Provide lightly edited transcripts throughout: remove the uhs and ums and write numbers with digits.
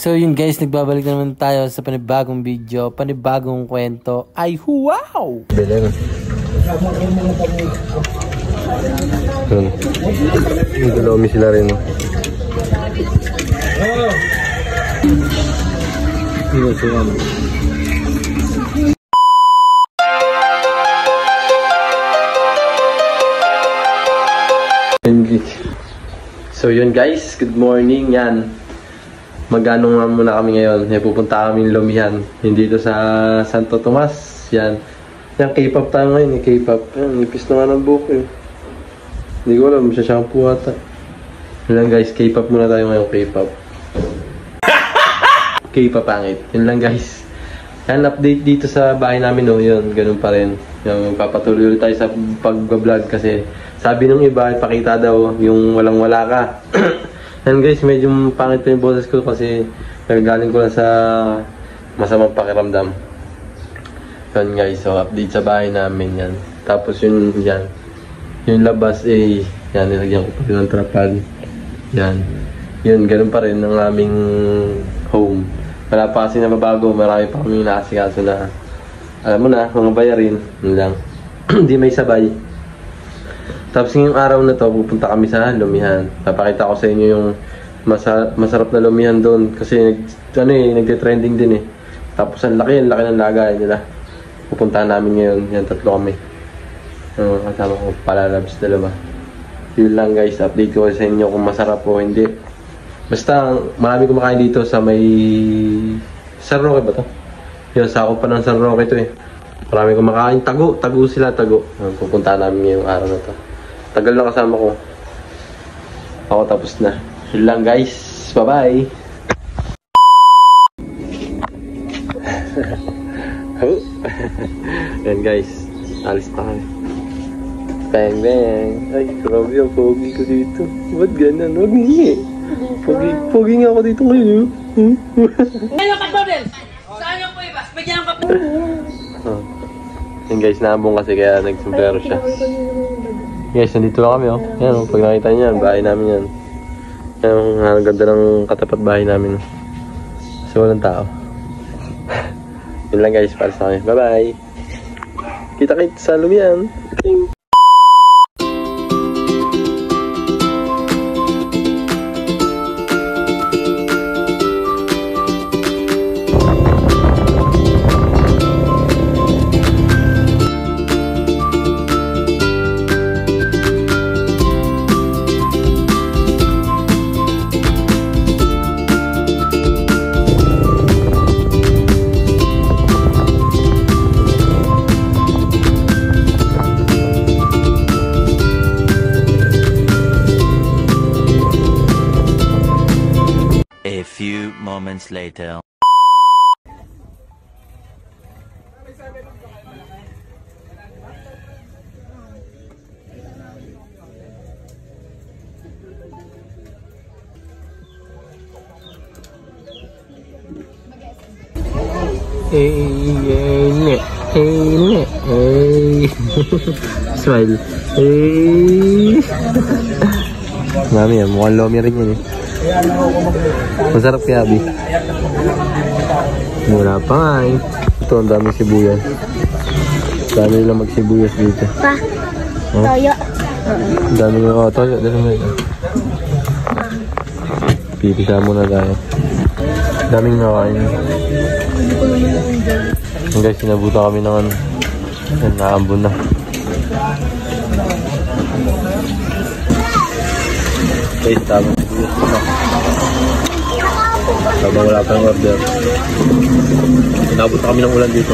So yun guys, nagbabalik naman tayo sa panibagong video, panibagong kwento. Ay wow! Belen. Yung dalomi sila rin. So yun guys, good morning yan. Magano nga muna kami ngayon. Pupunta kami Lumihan. Hindi dito sa Santo Tomas. Yan. Yan, K-pop tayo ngayon. K-pop. Yan, nipis na nga ng buhok eh. Hindi ko alam, shampoo ata. Yun lang guys, K-pop muna tayo ngayon. K-pop. K-pop pangit. Yun lang guys. Yan, update dito sa bahay namin no. Yun, ganun pa rin. Yung papatuloy ulit tayo sa pag-vlog kasi sabi nung iba, ipakita daw yung walang-wala ka. Yan guys, medyo pangit pa yung boses ko kasi galing ko lang sa masamang pakiramdam. Yan guys, so update sa bahay namin yan. Tapos yun, yan. Yung labas eh, yan, nilagyan ko pa rin ng trapal. Yan. Yun, ganun pa rin ang aming home. Wala pa kasi nababago, marami pa kami nakasikaso na, alam mo na, mga bayarin. Yun lang. Hindi may sabay. Tapos ngayong araw na to, pupunta kami sa Lumihan. Papakita ko sa inyo yung masarap na Lumihan doon. Kasi nagte-trending din eh. Tapos ang laki ng lagay nila. Pupuntahan namin ngayon. Yan, 3 kami. Kasama ko palalabs dalawa. Yun lang guys, update ko sa inyo kung masarap o hindi. Basta marami kumakain dito sa may San Roque ba to? Yun, sakop pa ng San Roque to eh. Marami kumakain. Tago sila. Pupuntahan namin ngayong araw na to. Tagal na kasama ko. Ako tapos na. Yun lang guys. Bye-bye. Yan guys. Alis na kami. Bang bang. Ay, grabe ang pogi ko dito. Ba't ganun? Huwag nga eh. Pogi nga ako dito ngayon. Ngayon ka, Dobel! Sayang po iba. Bigyan ka po. Yan guys, naambong kasi kaya nagsumplero siya. Guys, nandito lang kami oh. Yan oh, pag nakita niyo yan, bahay namin yan. Yan, ang ganda ng katapat bahay namin. Kasi walang tao. Yun lang guys, para sa kami. Bye bye! Kita-kits sa Lumihan! A few moments later. Smile. Mami yan, mukhang lomi rin yan eh. Masarap kaya, Abi. Mura pa nga eh. Ito, ang daming sibuyas. Dami nilang magsibuyas dito. Pa, toyo. Ang dami nilang, toyo. Pipisa muna tayo. Daming nakain. Guys, sinabuta kami ng naambon na. Guys, tamang sibuyas na. Habang wala pang order. Inabot na kami ng ulan dito.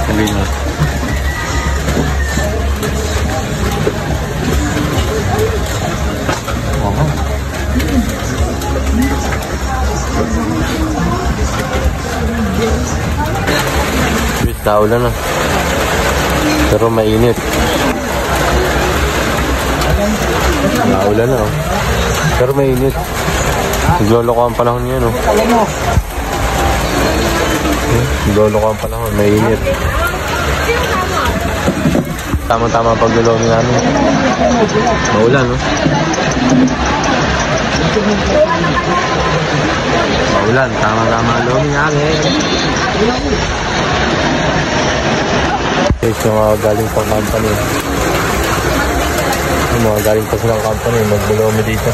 Sabihin na. Naulan na. Pero mainit. Naulan na oh. Pero mainit. Nagloloko ang panahon niya no. Nagloloko ang panahon, mainit. Tama-tama ang paglulomi namin. Maulan, no? Maulan, tama-tama ang lomi namin. Guys, yung mga galing pang company. Yung mga galing pa silang company, maglulomi dito.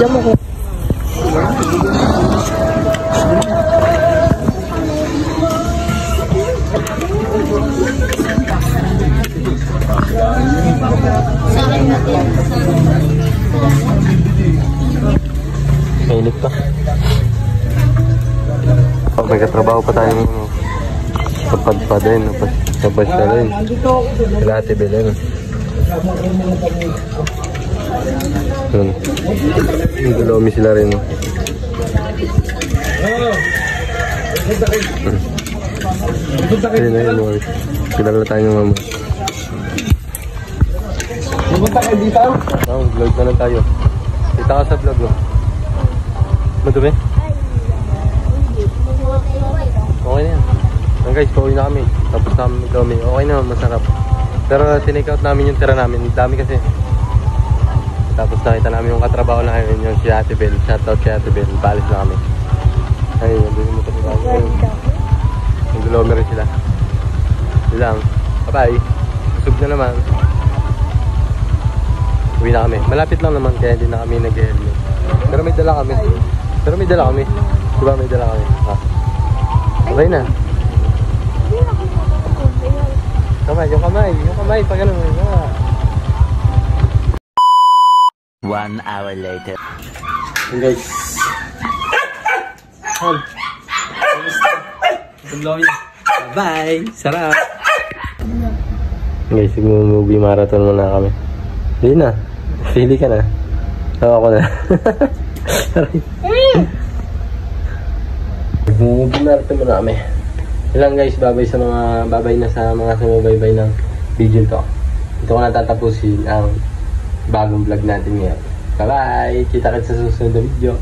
Diyan mo ko. Mainit pa. Oh, may katrabaho pa tayong kapad pa din. Kapad siya rin. Lahat ibili. Yun. Yung gulomi sila rin. Ayun na yun. Kilala tayo ng mama. Pumunta kayo dito? Oo, vlog na lang tayo. Kita ka sa vlog, no? Madumi? Okay na yan. Guys, pauwi na kami. Tapos namin maglomi. Okay na, masarap. Pero tinake out namin yung tira namin. Dami kasi. Tapos nakita namin yung katrabaho na ngayon, yung si Ate Bel. Shoutout si Ate Bel. Balis na kami. Ayun, doon yung motor nila. Yung gulomi rin sila. Yun lang. Bye-bye. Busog na naman. Uwi na kami. Malapit lang naman kaya hindi na kami nag-helmet. Pero may dala kami. Diba may dala kami? Ha? Okay na. Yung kamay. Pag ano mo. 1 hour later. Hey guys. Bye! Sarap! Guys, movie marathon muna kami. Hindi na. Pili ka na. Ako na. Movie marathon muna kami. Ilang guys, babay na sa mga sumubaybay ng video to. Ito ko na tatapusin ang bagong vlog natin ngayon. Bye bye! Kita-kits sa susunod na video.